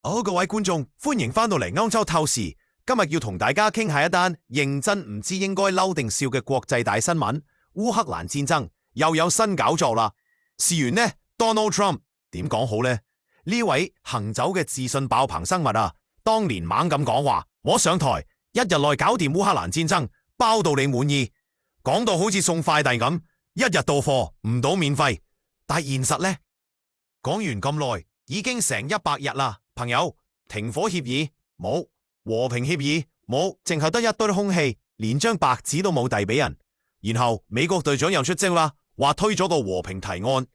好，各位觀眾，歡迎翻到嚟歐洲透視。今日要同大家傾下一單認真唔知應該嬲定笑嘅國際大新聞。烏克蘭戰爭又有新搞作啦。事緣呢 Donald Trump 點講好呢？呢位行走嘅自信爆棚生物啊，當年猛咁講話，我上台一日內搞掂烏克蘭戰爭，包到你滿意。講到好似送快遞咁，一日到貨唔到免費。但係現實呢？講完咁耐，已經成100日啦。朋友，停火協議冇，和平協議冇，淨係得一堆空氣，連張白紙都冇遞俾人。然後美國隊長又出征啦，話推咗個和平提案。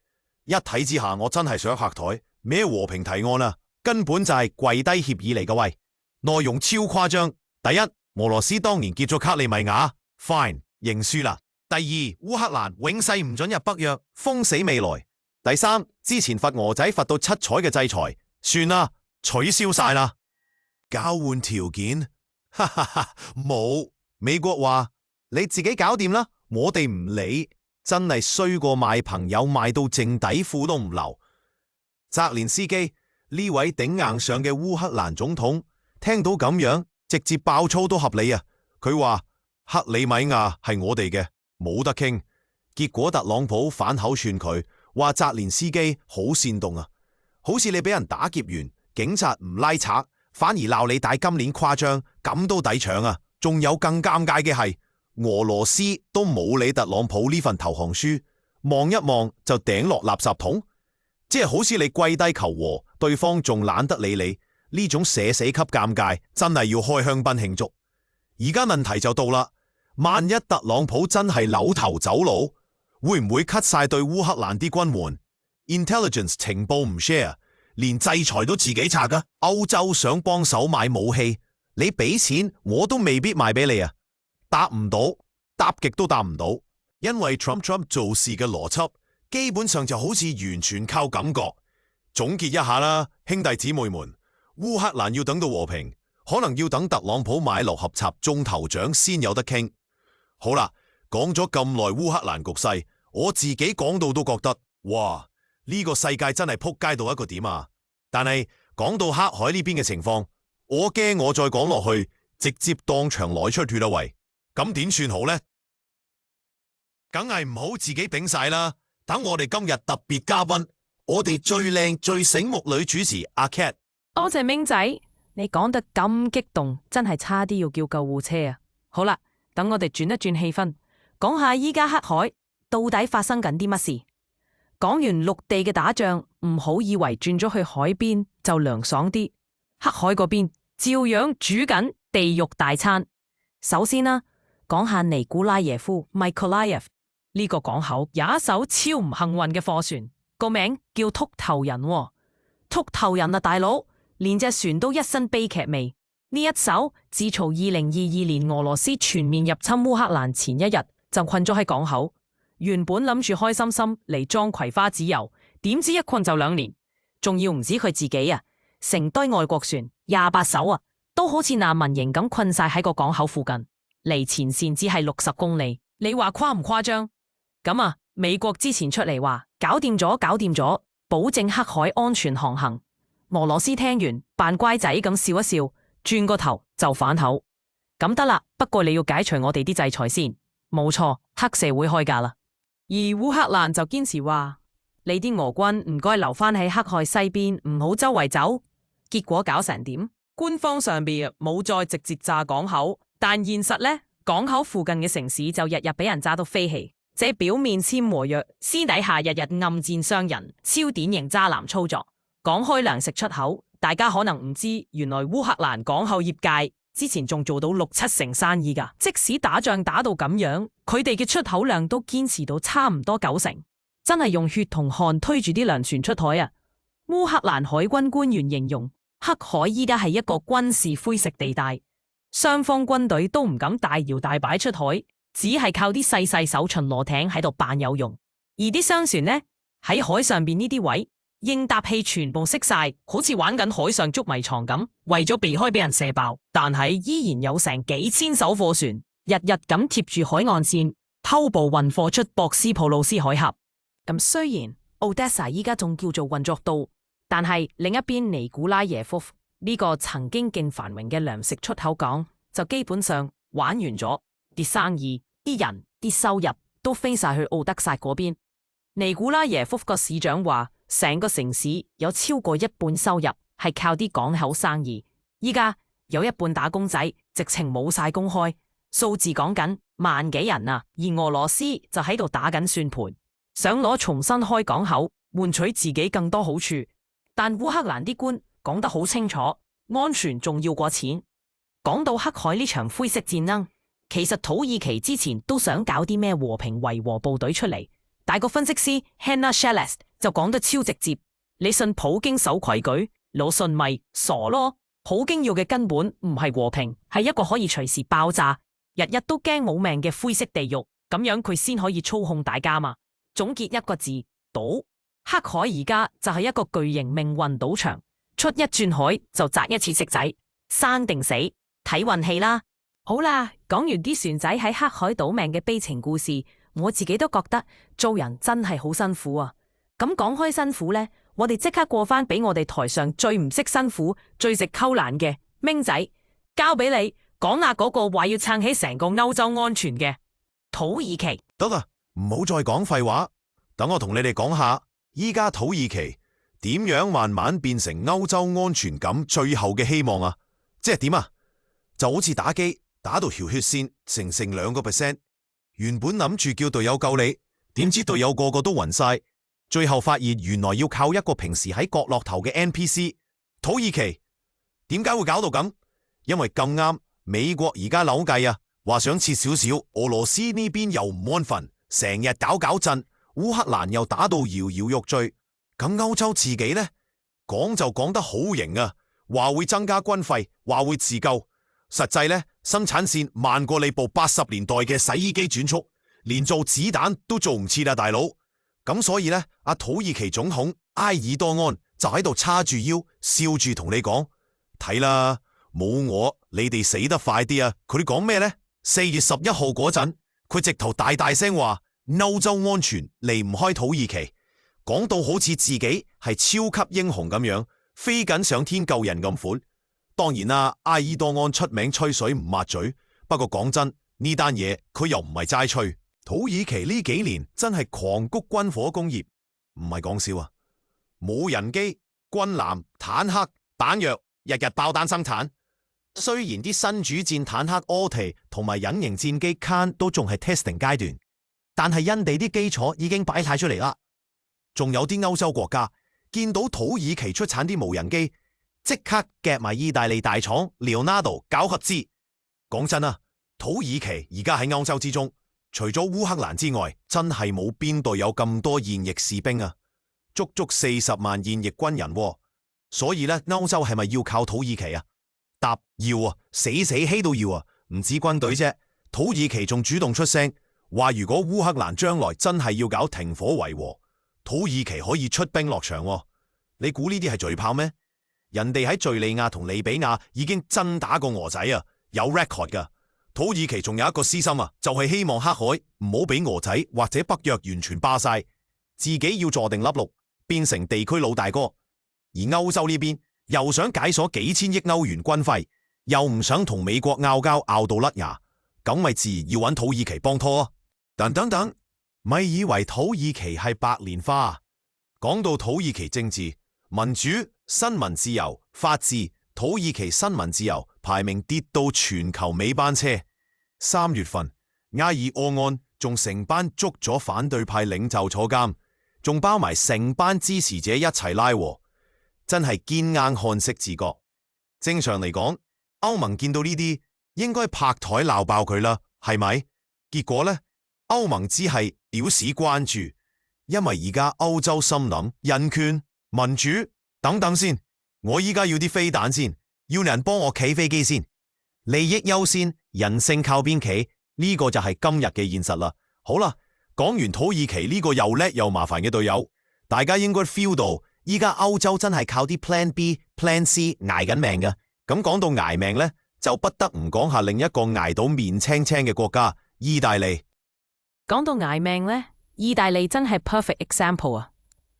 一睇之下，我真係想嚇台，咩和平提案啊？根本就係跪低協議嚟嘅喂，內容超誇張。第一，俄羅斯當年結咗克里米亞 ，fine 認輸啦。第二，烏克蘭永世唔准入北約，封死未來。第三，之前罰俄仔罰到七彩嘅制裁，算啦。取消晒啦，交換條件，哈哈哈，冇。美國話你自己搞掂啦，我哋唔理，真係衰過賣朋友賣到淨底褲都唔留。澤連斯基呢位頂硬上嘅烏克蘭總統，聽到咁樣直接爆粗都合理啊！佢話克里米亞係我哋嘅，冇得傾。結果特朗普反口串佢，話澤連斯基好煽動啊，好似你俾人打劫完。警察唔拉賊，反而鬧你大金鏈誇張，咁都抵搶啊！仲有更尷尬嘅係，俄羅斯都冇理特朗普呢份投降書，望一望就頂落垃圾桶，即係好似你跪低求和，對方仲懶得理你，呢種社死級尷尬，真係要開香檳慶祝。而家問題就到啦，萬一特朗普真係扭頭走佬，會唔會 cut 晒對烏克蘭啲軍援 ？Intelligence 情報唔 share。連制裁都自己拆噶，歐洲想幫手買武器，你俾錢我都未必賣俾你啊！答唔到，答極都答唔到，因為 Trump 做事嘅邏輯基本上就好似完全靠感覺。總結一下啦，兄弟姊妹們，烏克蘭要等到和平，可能要等特朗普買六合插中頭獎先有得傾。好啦，講咗咁耐烏克蘭局勢，我自己講到都覺得，哇！呢個世界真係撲街到一個點啊！但係講到黑海呢邊嘅情況，我驚我再講落去，直接當場來出血啦喂！咁點算好呢？梗係唔好自己頂晒啦！等我哋今日特別嘉賓，我哋最靚最醒目女主持阿 Cat。多謝明仔，你講得咁激動，真係差啲要叫救護車啊！好啦，等我哋轉一轉氣氛，講下依家黑海到底發生緊啲乜事。講完陸地嘅打仗，唔好以為轉咗去海邊就涼爽啲。黑海嗰邊照樣煮緊地獄大餐。首先啦，講下尼古拉耶夫 Mykolaiv 呢個港口有一艘超唔幸運嘅貨船，個名叫禿頭人喎。禿頭人啊，大佬，連隻船都一身悲劇味。呢一艘自從2022年俄羅斯全面入侵烏克蘭前一日就困咗喺港口。原本諗住開心心嚟裝葵花籽油，點知一困就2年，仲要唔止佢自己啊，成堆外國船28艘啊，都好似難民營咁困晒喺個港口附近，離前線只係60公里，你話誇唔誇張？咁啊，美國之前出嚟話搞掂咗，保證黑海安全航行。俄羅斯聽完扮乖仔咁笑一笑，轉個頭就反口，咁得啦，不過你要解除我哋啲制裁先，冇錯，黑社會開價啦。而烏克蘭就堅持話，你啲俄軍唔該留翻喺黑海西邊，唔好周圍走。結果搞成點？官方上邊冇再直接炸港口，但現實呢，港口附近嘅城市就日日俾人炸到飛起。這表面簽和約，私底下日日暗戰傷人，超典型渣男操作。講開糧食出口，大家可能唔知，原來烏克蘭港口業界之前仲做到6-7成生意噶，即使打仗打到咁樣，佢哋嘅出口量都堅持到差唔多9成，真係用血同汗推住啲糧船出海啊！烏克蘭海軍官員形容，黑海依家係一個軍事灰色地帶，雙方軍隊都唔敢大搖大擺出海，只係靠啲細細手巡邏艇喺度扮有用，而啲商船呢，喺海上邊呢啲位，應答器全部熄晒，好似玩緊海上捉迷藏咁，為咗避開俾人射爆，但係依然有成幾千艘貨船日日咁貼住海岸線偷步運貨出博斯普魯斯海峽。咁雖然 Odessa 依家仲叫做運作到，但係另一邊尼古拉耶夫呢個曾經勁繁榮嘅糧食出口港就基本上玩完咗，啲生意、啲人、啲收入都飛晒去奧德薩嗰邊。尼古拉耶夫個市長話，成個城市有超過一半收入係靠啲港口生意，依家有一半打工仔直情冇晒工開，數字講緊萬幾人啊，而俄羅斯就喺度打緊算盤，想攞重新開港口換取自己更多好處。但烏克蘭啲官講得好清楚，安全重要過錢。講到黑海呢場灰色戰爭，其實土耳其之前都想搞啲咩和平維和部隊出嚟，但個分析師 Hannah Shelest 就講得超直接，你信普京守規矩，老信咪傻咯。普京要嘅根本唔係和平，係一個可以隨時爆炸，日日都驚冇命嘅灰色地獄，咁樣佢先可以操控大家嘛。總結一個字，賭。黑海而家就係一個巨型命運賭場，出一轉海就擲一次骰仔，生定死睇運氣啦。好啦，講完啲船仔喺黑海賭命嘅悲情故事，我自己都覺得做人真係好辛苦啊。咁講開辛苦呢，我哋即刻過翻俾我哋台上最唔識辛苦、最食溝爛嘅明仔，交俾你講下嗰個話要撐起成個歐洲安全嘅土耳其。得啦，唔好再講廢話，等我同你哋講下。依家土耳其點樣慢慢變成歐洲安全感最後嘅希望啊？即係點啊？就好似打機打到條血線剩2%，原本諗住叫隊友救你，點知隊友個個都暈晒，最後發現原來要靠一個平時喺角落頭嘅 NPC。土耳其點解會搞到咁？因為咁啱美國而家扭計啊，話想切少少，俄羅斯呢邊又唔安分，成日搞震。烏克蘭又打到搖搖欲墜，咁歐洲自己呢？講就講得好型啊，話會增加軍費，話會自救，實際呢，生產線慢過你部80年代嘅洗衣機轉速，連做子彈都做唔切啊，大佬。咁所以呢，阿土耳其總統埃爾多安就喺度叉住腰，笑住同你講：睇啦，冇我，你哋死得快啲啊！佢講咩呢？4月11號嗰陣，佢直頭大聲話。歐洲安全離唔開土耳其，講到好似自己係超級英雄咁樣，飛緊上天救人咁款。當然啦，埃爾多安出名吹水唔抹嘴，不過講真，呢單嘢佢又唔係齋吹。土耳其呢幾年真係狂谷軍火工業，唔係講笑啊！無人機、軍艦、坦克、彈藥，日日爆彈生產。雖然啲新主戰坦克 Orti 同埋隱形戰機 Khan 都仲係 testing 階段。但係因地啲基礎已經擺晒出嚟啦，仲有啲歐洲國家見到土耳其出產啲無人機，即刻夾埋意大利大廠 Leonardo 搞合資。講真啊，土耳其而家喺歐洲之中，除咗烏克蘭之外，真係冇邊度有咁多現役士兵啊，足足40萬現役軍人喎。所以咧，歐洲係咪要靠土耳其啊？答要啊，死希都要啊，唔止軍隊啫，土耳其仲主動出聲。話如果烏克蘭將來真係要搞停火維和，土耳其可以出兵落場喎。你估呢啲係嘴炮咩？人哋喺敘利亞同利比亞已經真打過俄仔啊，有 record 噶。土耳其仲有一個私心啊，就係希望黑海唔好俾俄仔或者北約完全霸晒，自己要坐定粒六，變成地區老大哥。而歐洲呢邊又想解鎖幾千億歐元軍費，又唔想同美國拗交拗到甩牙，咁咪自然要揾土耳其幫拖啊。等，咪以為土耳其係白蓮花？講到土耳其政治、民主、新聞自由、法治，土耳其新聞自由排名跌到全球尾班車。3月份，埃爾多安仲成班捉咗反對派領袖坐監，仲包埋成班支持者一齊拉和，真係堅硬漢式自覺。正常嚟講，歐盟見到呢啲應該拍台鬧爆佢啦，係咪？結果呢？歐盟只係表示關注，因為而家歐洲心諗人權、民主等等先，我依家要啲飛彈先，要人幫我企飛機先，利益優先，人性靠邊企，呢個就係今日嘅現實啦。好啦，講完土耳其呢個又叻又麻煩嘅隊友，大家應該 feel 到依家歐洲真係靠啲 Plan B、Plan C 捱緊命嘅。咁講到捱命呢，就不得唔講下另一個捱到面青青嘅國家——意大利。講到捱命呢，意大利真係 perfect example 啊！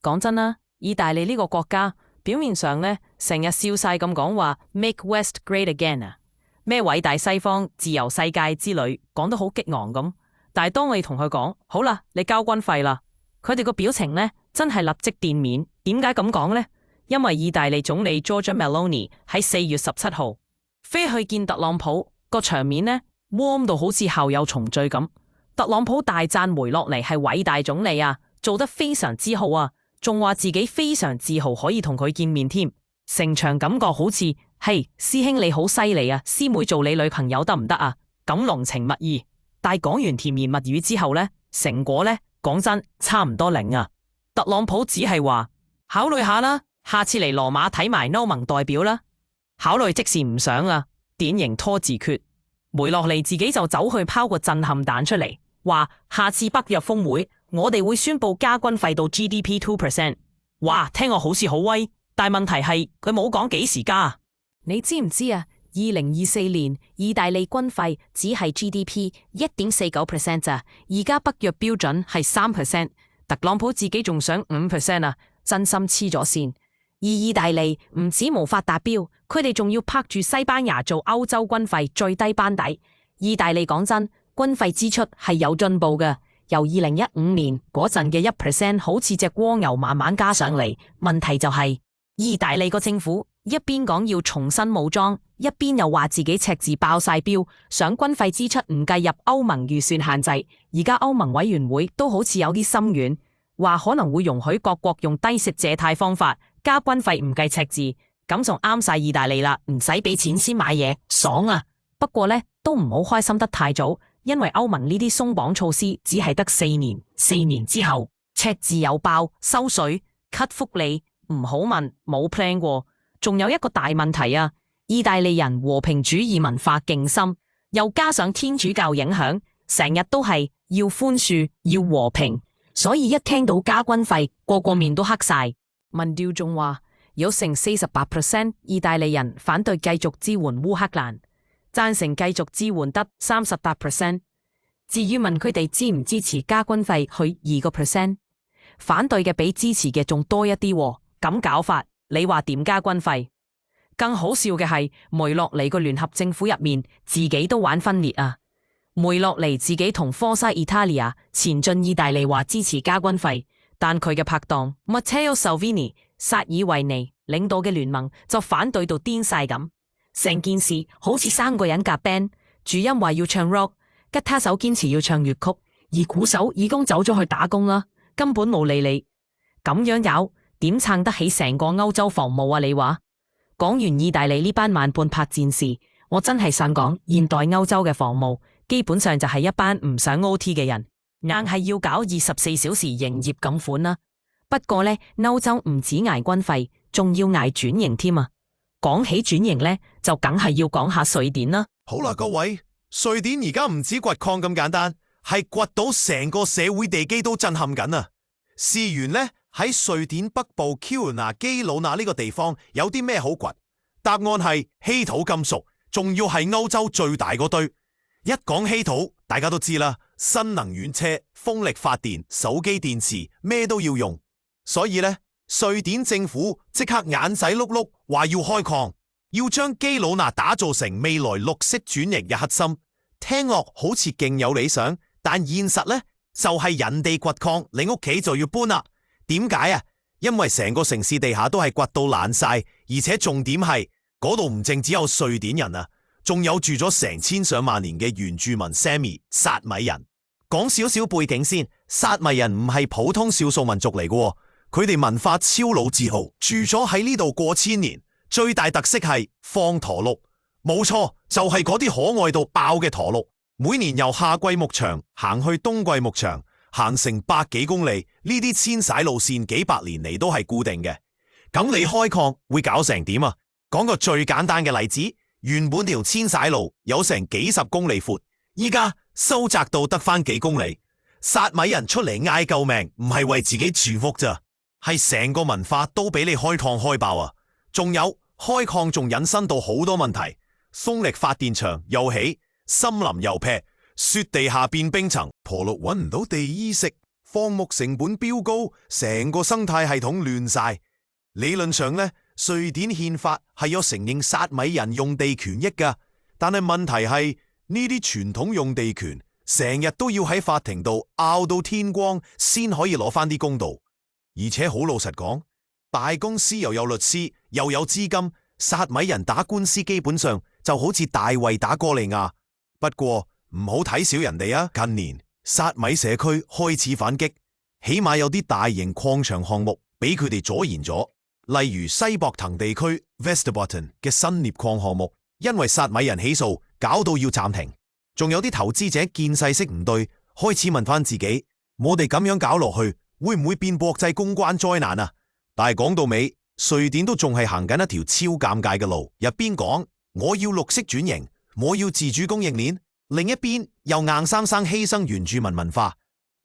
講真啦，意大利呢個國家表面上呢，成日笑晒咁講話 Make West Great Again 啊，咩偉大西方、自由世界之類，講得好激昂咁。但係當我哋同佢講好啦，你交軍費啦，佢哋個表情呢真係立即變面。點解咁講呢？因為意大利總理 Giorgia Meloni 喺4月17號飛去見特朗普，個場面呢 warm 到好似校友重聚咁。特朗普大讚梅洛尼係偉大總理啊，做得非常之好啊，仲話自己非常自豪可以同佢見面添。成場感覺好似係師兄你好犀利啊，師妹做你女朋友得唔得啊？咁濃情蜜意。但係講完甜言蜜語之後呢，成果呢講真差唔多零啊。特朗普只係話考慮下啦，下次嚟羅馬睇埋歐盟代表啦。考慮即是唔想啊，典型拖字訣。梅洛尼自己就走去拋個震撼彈出嚟，話下次北約峰會我哋會宣布加軍費到 GDP 2%。哇，聽我好似好威，但問題係佢冇講幾時加。你知唔知啊？2024年意大利軍費只係 GDP 1.49% 咋，而家北約標準係3%，特朗普自己仲想5%啊，真心黐咗線。而意大利唔止無法達標，佢哋仲要拍住西班牙做歐洲軍費最低班底。意大利講真，軍費支出係有進步嘅，由2015年嗰陣嘅1%好似隻蝸牛慢慢加上嚟。問題就係意大利個政府一邊講要重新武裝，一邊又話自己赤字爆晒標，想軍費支出唔計入歐盟預算限制。而家歐盟委員會都好似有啲心軟，話可能會容許各國用低息借貸方法加軍費唔計赤字，咁就啱晒意大利啦，唔使俾錢先買嘢，爽啊！不過呢，都唔好開心得太早，因為歐盟呢啲鬆綁措施只係得4年之後赤字又爆，收水 cut 福利，唔好問，冇 plan 過。仲有一個大問題啊，意大利人和平主義文化勁深，又加上天主教影響，成日都係要寬恕要和平，所以一聽到加軍費，個面都黑晒。民調仲話有成48%意大利人反對繼續支援烏克蘭，贊成繼續支援得38%。至於問佢哋支唔支持加軍費去2%，反對嘅比支持嘅仲多一啲喎。咁搞法，你話點加軍費？更好笑嘅係梅洛尼個聯合政府入面自己都玩分裂啊！梅洛尼自己同科西 Italia 前進意大利話支持加軍費，但佢嘅拍檔 Matteo Salvini 薩爾維尼領導嘅聯盟就反對到癲晒咁，成件事好似3個人夾 band， 主音話要唱 rock， 吉他手堅持要唱粵曲，而鼓手已經走咗去打工啦，根本冇理你。咁樣搞點撐得起成個歐洲防務啊？你話？講完意大利呢班慢半拍戰士，我真係想講現代歐洲嘅防務基本上就係一班唔想 OT 嘅人，硬係要搞24小時營業咁款啦。不過呢，歐洲唔止捱軍費，仲要捱轉型添啊！講起轉型呢，就梗係要講下瑞典啦。好啦，各位，瑞典而家唔止掘礦咁簡單，係掘到成個社會地基都震撼緊啊！事緣呢，喺瑞典北部 Kiruna 基魯納呢個地方有啲咩好掘？答案係稀土金屬，仲要係歐洲最大嗰堆。一講稀土，大家都知啦，新能源車、風力發電、手機電池咩都要用。所以呢，瑞典政府即刻眼仔碌碌，話要開礦，要將基魯納打造成未來綠色轉型嘅核心。聽落好似勁有理想，但現實呢，就係人哋掘礦，你屋企就要搬啦。點解啊？因為成個城市地下都係掘到爛晒，而且重點係嗰度唔淨只有瑞典人啊，仲有住咗成千上萬年嘅原住民 Sami 薩米人。講少少背景先，薩米人唔係普通少數民族嚟嘅。佢哋文化超老字號，住咗喺呢度過千年，最大特色係放駝鹿，冇錯，就係嗰啲可愛到爆嘅駝鹿。每年由夏季牧場行去冬季牧場，行成百幾公里，呢啲遷徙路線幾百年嚟都係固定嘅。咁你開礦會搞成點啊？講個最簡單嘅例子，原本條遷徙路有成幾十公里闊，依家收窄到得返幾公里。薩米人出嚟嗌救命，唔係為自己住屋咋，係成個文化都俾你開礦開爆啊！仲有開礦仲引申到好多問題，風力發電場又起，森林又劈，雪地下變冰層，婆鹿搵唔到地衣食，放牧成本飆高，成個生態系統亂晒。理論上呢，瑞典憲法係有承認薩米人用地權益㗎，但係問題係呢啲傳統用地權成日都要喺法庭度拗到天光先可以攞翻啲公道，而且好老實講，大公司又有律師又有資金，薩米人打官司基本上就好似大衛打哥利亞。不過唔好睇小人哋啊，近年薩米社區開始反擊，起碼有啲大型礦場項目俾佢哋阻延咗，例如西博騰地區 Västerbotten 嘅新鎳礦項目，因為薩米人起訴，搞到要暫停。仲有啲投資者見勢色唔對，開始問翻自己：我哋咁樣搞落去，會唔會變國際公關災難啊？但係講到尾，瑞典都仲係行緊一條超尷尬嘅路。入邊講我要綠色轉型，我要自主供應鏈，另一邊又硬生生犧牲原住民文化。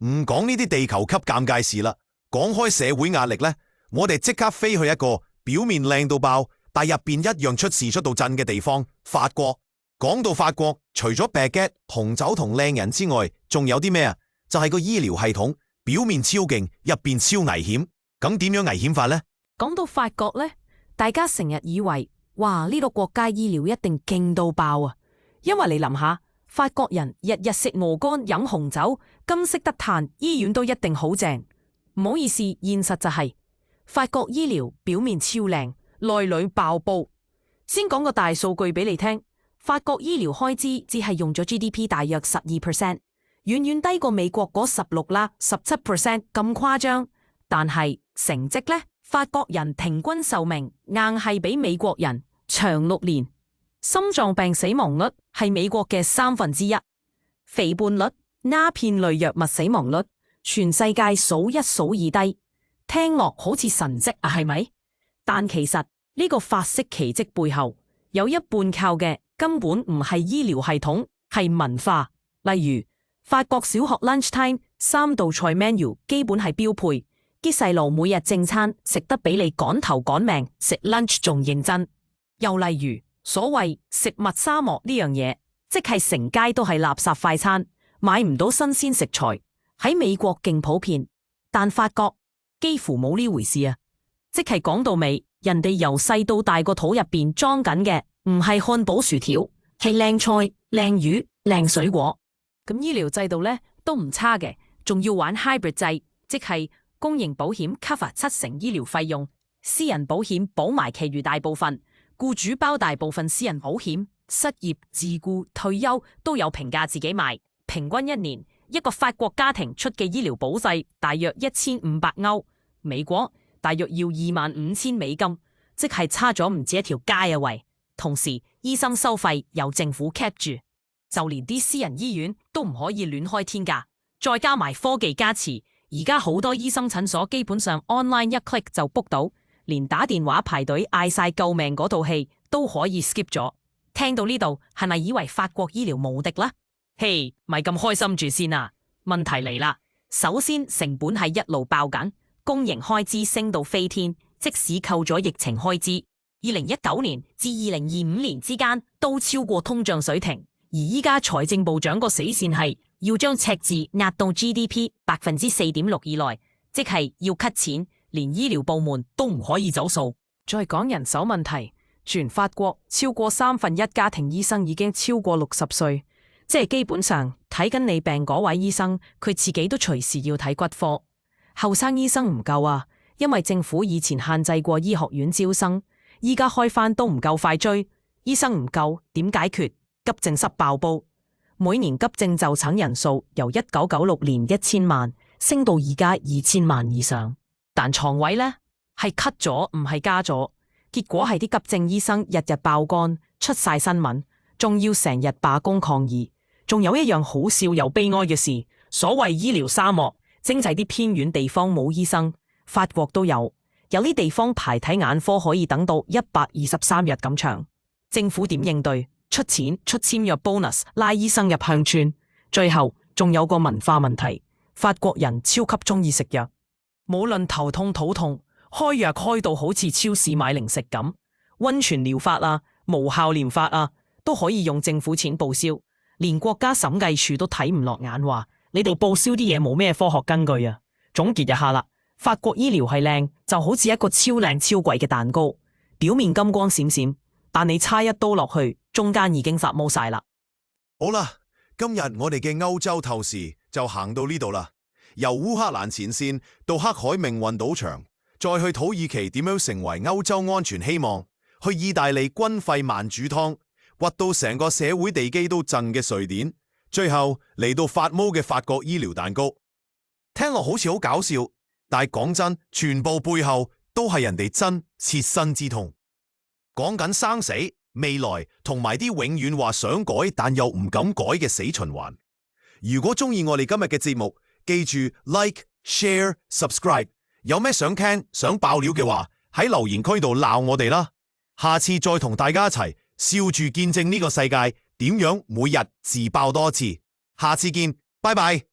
唔講呢啲地球級尷尬事啦，講開社會壓力呢，我哋即刻飛去一個表面靚到爆，但入邊一樣出事出到震嘅地方——法國。講到法國，除咗 baguette 紅酒同靚人之外，仲有啲咩啊？就係個醫療系統，表面超勁，入邊超危險。咁點樣危險法呢？講到法國呢，大家成日以為，哇，呢個國家醫療一定勁到爆啊！因為你諗下，法國人日日食鵝肝飲紅酒，金色得嘆，醫院都一定好正。唔好意思，現實就係法國醫療表面超靚，內裏爆煲。先講個大數據俾你聽。法國醫療開支只係用咗 GDP 大約12%，遠遠低過美國嗰16啦、17% 咁誇張。但係成績呢，法國人平均壽命硬係比美國人長6年，心臟病死亡率係美國嘅1/3，肥胖率、鴉片類藥物死亡率，全世界數一數二低。聽落好似神蹟啊，係咪？但其實呢個法式奇蹟背後，有一半靠嘅根本唔係醫療系統，係文化。例如法國小學 lunch time 3道菜 menu 基本係標配，啲細路每日正餐食得比你趕頭趕命，食 lunch 仲認真。又例如所謂食物沙漠呢樣嘢，即係成街都係垃圾快餐，買唔到新鮮食材。喺美國勁普遍，但法國幾乎冇呢回事啊！即係講到尾，人哋由細到大個肚入邊裝緊嘅唔係漢堡薯條，係靚菜、靚魚、靚水果。咁醫療制度呢都唔差嘅，仲要玩 hybrid 制，即係公營保險 cover 70%醫療費用，私人保險保埋其餘大部分，僱主包大部分私人保險，失業、自僱、退休都有平價自己買。平均一年一個法國家庭出嘅醫療保費大約1500歐，美國大約要25000美金，即係差咗唔止一條街啊喂！同時醫生收費由政府 cap 住，就連啲私人醫院都唔可以亂開天價，再加埋科技加持，而家好多醫生診所基本上 online 一 click 就 book 到，連打電話排隊嗌晒救命嗰套戲都可以 skip 咗。聽到呢度係咪以為法國醫療無敵啦？嘿，咪咁開心住先啊！問題嚟啦，首先成本係一路爆緊，公營開支升到飛天，即使扣咗疫情開支，2019年至2025年之間都超過通脹水平。而依家財政部長個死線係要將赤字壓到 GDP 4.6%以內，即係要 cut 錢，連醫療部門都唔可以走數。再講人手問題，全法國超過1/3家庭醫生已經超過60歲，即係基本上睇緊你病嗰位醫生，佢自己都隨時要睇骨科。後生醫生唔夠啊，因為政府以前限制過醫學院招生，依家開翻都唔夠快追，醫生唔夠點解決？急症室爆煲，每年急症就診人數由1996年1000萬升到而家2000萬以上，但床位呢係 cut 咗唔係加咗，結果係啲急症醫生日日爆肝，出晒新聞，仲要成日罷工抗議。仲有一樣好笑又悲哀嘅事，所謂醫療沙漠，正係啲偏遠地方冇醫生，法國都有啲地方排睇眼科可以等到123日咁長。政府點應對？出錢出簽約 bonus 拉醫生入鄉村。最後仲有個文化問題，法國人超級中意食藥，無論頭痛肚痛，開藥開到好似超市買零食咁。溫泉療法啊，無效療法啊，都可以用政府錢報銷，連國家審計署都睇唔落眼，話你哋報銷啲嘢冇咩科學根據啊。總結一下啦，法國醫療係靚，就好似一個超靚超貴嘅蛋糕，表面金光閃閃，但你插一刀落去，中間已經發毛晒啦。好啦，今日我哋嘅歐洲透視就行到呢度啦。由烏克蘭前線到黑海命運賭場，再去土耳其點樣成為歐洲安全希望，去意大利軍費慢煮湯，屈到成個社會地基都震嘅瑞典，最後嚟到發毛嘅法國醫療蛋糕。聽落好似好搞笑，但係講真，全部背後都係人哋真切身之痛，講緊生死、未來同埋啲永遠話想改但又唔敢改嘅死循環。如果中意我哋今日嘅節目，記住 Like、Share、Subscribe。有咩想聽、想爆料嘅話，喺留言區度鬧我哋啦。下次再同大家一齊笑住見證呢個世界點樣每日自爆多次。下次見，拜拜。